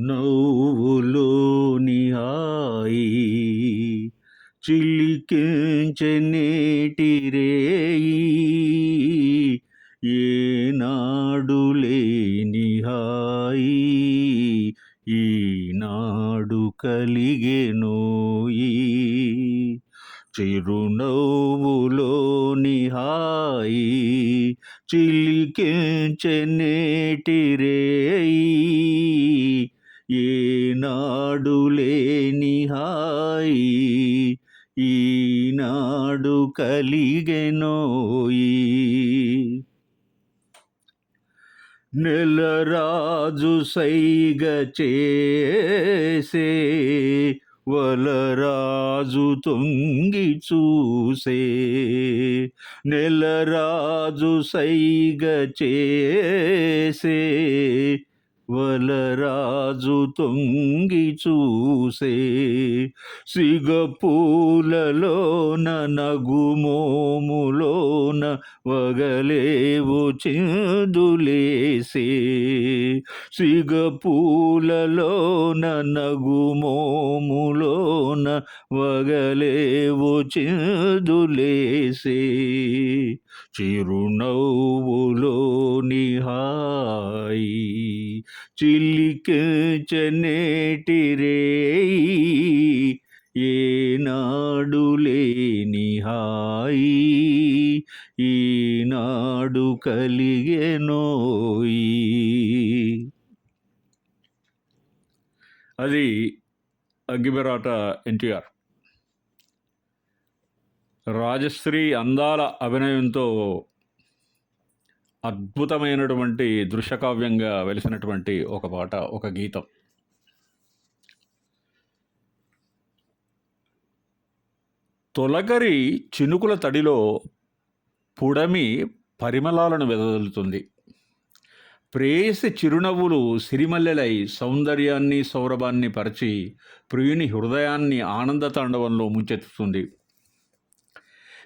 నవ్వులోని హాయి చిలికించే నేటి రేయి ఏనాడు లేని హాయి ఈనాడు కలిగెనోయి చిరునవ్వులోని హాయి చిలికించే నేటి రేయి ఏనాడు లేని హాయి ఈనాడు కలిగెనోయి నెలరాజు సైగ చేసే వలరాజు తొంగి చూసే నెలరాజు సైగ చేసే వలరాజు తొంగి చూసే సిగపూలలోన నగుమోములోన వగలేవు చిందులేసే సిగపూలలోన నగుమోములోన వగలేవు చిందులేసే చిరునవ్వులోని హాయి చిలికించే నేటి రేయి ఏనాడు లేని హాయి ఈనాడు కలిగెనోయి. అది అగ్గిపెరాట ఎన్టీఆర్. రాజశ్రీ అందాల అభినయంతో అద్భుతమైనటువంటి దృశ్యకావ్యంగా వెలిసినటువంటి ఒక పాట, ఒక గీతం. తొలకరి చినుకుల తడిలో పుడమి పరిమళాలను వెదజల్లుతుంది. ప్రేయసి చిరునవ్వులు సిరిమల్లెలై సౌందర్యాన్ని సౌరభాన్ని పరిచి ప్రియుని హృదయాన్ని ఆనంద తాండవంలో ముంచెత్తుతుంది.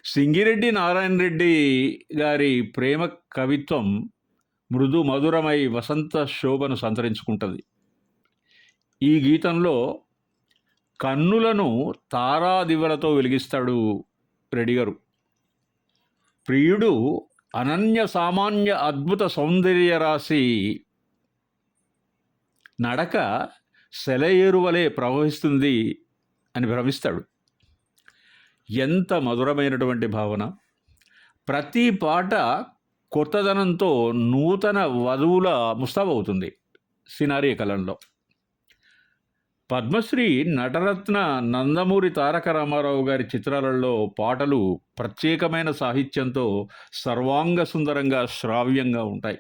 సింగిరెడ్డి నారాయణ రెడ్డి గారి ప్రేమ కవిత్వం మృదు మధురమై వసంత శోభను సంతరించుకుంటుంది. ఈ గీతంలో కన్నులను తారాదివ్వలతో వెలిగిస్తాడు రెడ్డి గారు. ప్రియుడు అనన్య సామాన్య అద్భుత సౌందర్య రాశి నడక సెలయేరువలే ప్రవహిస్తుంది అని భ్రమిస్తాడు. ఎంత మధురమైనటువంటి భావన! ప్రతి పాట కొత్తదనంతో నూతన వధువుల ముస్తాబవుతుంది సినారీ కలంలో. పద్మశ్రీ నటరత్న నందమూరి తారక రామారావు గారి చిత్రాలలో పాటలు ప్రత్యేకమైన సాహిత్యంతో సర్వాంగ సుందరంగా శ్రావ్యంగా ఉంటాయి.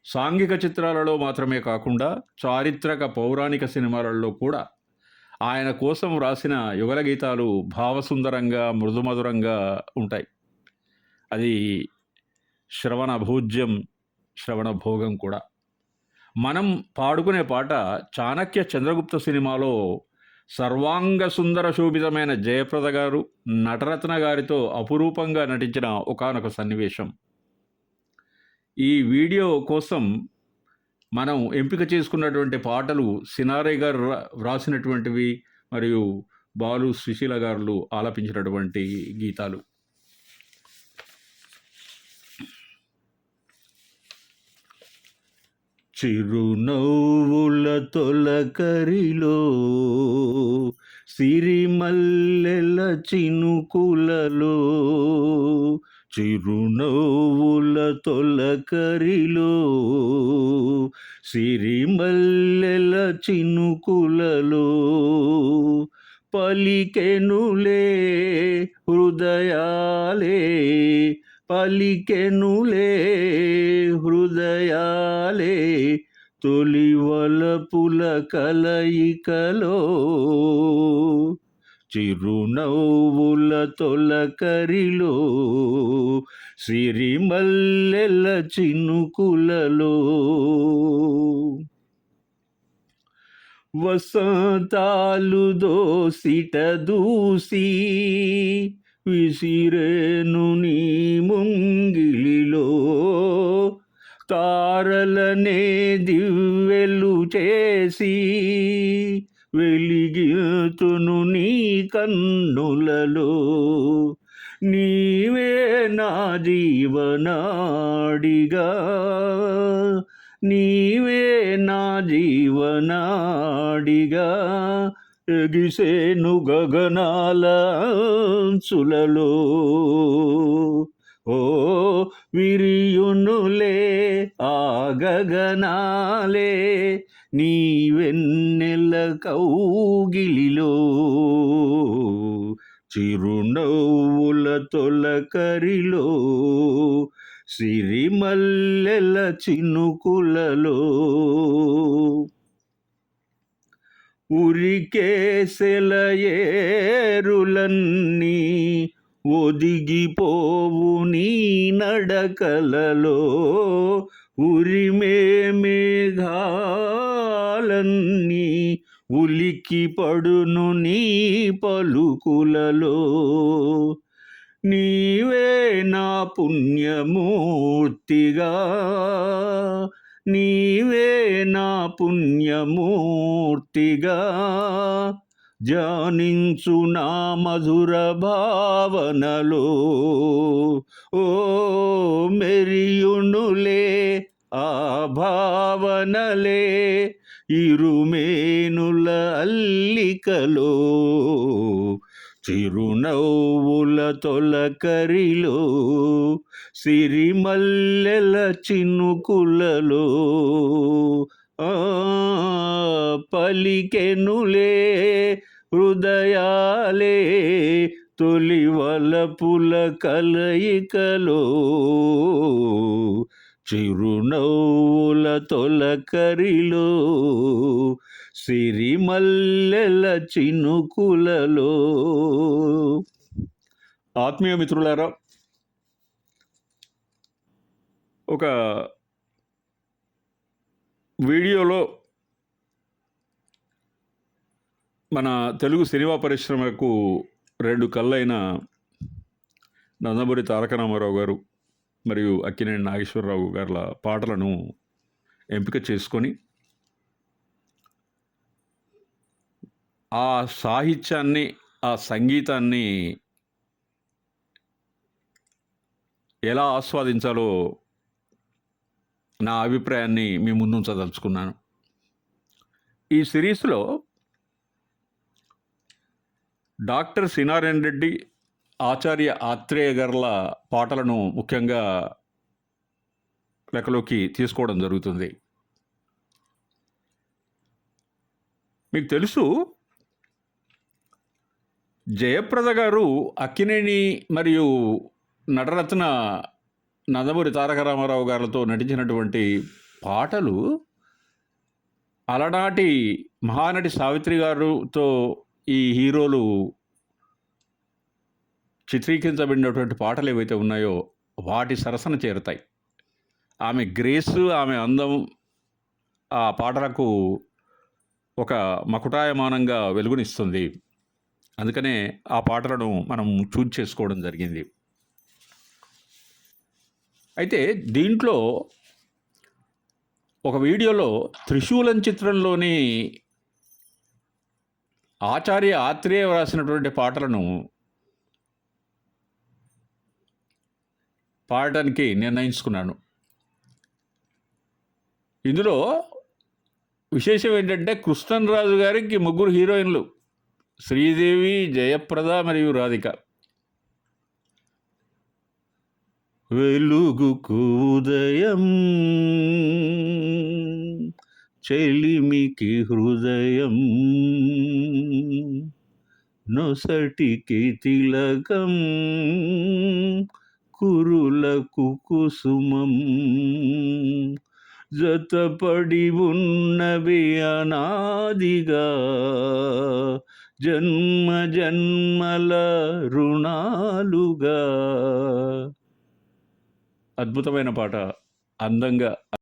సాంఘిక చిత్రాలలో మాత్రమే కాకుండా చారిత్రక పౌరాణిక సినిమాలలో కూడా ఆయన కోసం రాసిన యుగల గీతాలు భావసుందరంగా మృదుమధురంగా ఉంటాయి. అది శ్రవణ భోజ్యం, శ్రవణ భోగం కూడా. మనం పాడుకునే పాట చాణక్య చంద్రగుప్త సినిమాలో సర్వాంగ సుందర శోభితమైన జయప్రద గారు నటరత్న గారితో అపురూపంగా నటించిన ఒకానొక సన్నివేశం. ఈ వీడియో కోసం మనం ఎంపిక చేసుకున్నటువంటి పాటలు సినారే గారు వ్రాసినటువంటివి మరియు బాలు సుశీల గారు ఆలపించినటువంటి గీతాలు. చిరునవ్వుల తొలకరిలో సిరిమల్లెల చినుకులలో చిరునవ్వుల తొలకరిలో సిరిమల్లెల చినుకులలో పలికెనులే హృదయాలే పలికెనులే హృదయాలే తొలివలపుల కలయికలో చిరునవ్వుల తొలకరిలో సిరిమల్లెల చినుకులలో వసంతాలు దోసిట దూసి విసిరేను నీ ముంగిలిలో తారలనే దివ్వెలు చేసి వెలిగితును నీ కన్నులలో. నీవే నా జీవనాడిగా, నీవే నా జీవనాడిగా, ఎగిసేను గగనాల అంచులలో. ఓ విరియునులే ఆ గగనాలే నీ వెన్నెల కౌగిలిలో. చిరునవ్వుల తొలకరిలో, సిరిమల్లెల చినుకులలో, ఉరికే సెలయేరులన్నీ ఒదిగిపోవు నీ నడకలలో. ఉరిమే మేఘాలన్నీ ఉలికి పడును నీ పలుకులలో. నీవే నా పుణ్యమూర్తిగా, నీవే నా పుణ్యమూర్తిగా, ధ్యానించు నా మధుర భావనలో. ఓ మెరియునులే ఆ భావనలే ఇరుమేనుల అల్లికలో. చిరునవ్వుల తొలకరిలో, సిరిమల్లెల చినుకులలో. పలికెనులే హృదయాలే తొలి వలపుల కలయికలో. చిరునవ్వుల తొలకరిలో, సిరిమల్లెల చినుకులలో. ఆత్మీయ మిత్రులారా, ఒక వీడియోలో మన తెలుగు సినిమా పరిశ్రమకు రెండు కళ్ళైన నందమూరి తారక రామారావు గారు మరియు అక్కినేని నాగేశ్వరరావు గారి పాటలను ఎంపిక చేసుకొని ఆ సాహిత్యాన్ని, ఆ సంగీతాన్ని ఎలా ఆస్వాదించాలో నా అభిప్రాయాన్ని మీ ముందుంచదలుచుకున్నాను. ఈ సిరీస్లో డాక్టర్ శ్రీనారాయణ రెడ్డి, ఆచార్య ఆత్రేయ గార్ల పాటలను ముఖ్యంగా లెక్కలోకి తీసుకోవడం జరుగుతుంది. మీకు తెలుసు, జయప్రద గారు అక్కినేని మరియు నటరత్న నందమూరి తారక రామారావు గారితో నటించినటువంటి పాటలు అలనాటి మహానటి సావిత్రి గారితో ఈ హీరోలు చిత్రీకరించబడినటువంటి పాటలు ఏవైతే ఉన్నాయో వాటి సరసన చేరుతాయి. ఆమె గ్రేసు, ఆమె అందం ఆ పాటలకు ఒక మకుటాయమానంగా వెలుగునిస్తుంది. అందుకనే ఆ పాటలను మనం చూజ్ చేసుకోవడం జరిగింది. అయితే దీంట్లో ఒక వీడియోలో త్రిశూలం చిత్రంలోని ఆచార్య ఆత్రేయ వ్రాసినటువంటి పాటలను పాడటానికి నిర్ణయించుకున్నాను. ఇందులో విశేషం ఏంటంటే, కృష్ణరాజు గారికి ముగ్గురు హీరోయిన్లు, శ్రీదేవి, జయప్రద మరియు రాధిక. వెలుగుకు ఉదయం, చెలిమికి హృదయం, నొసటికి తిలకం, కురులకు కుసుమం, జతపడి ఉన్నవి అనాదిగా జన్మ జన్మల రుణాలుగా. అద్భుతమైన పాట, అందంగా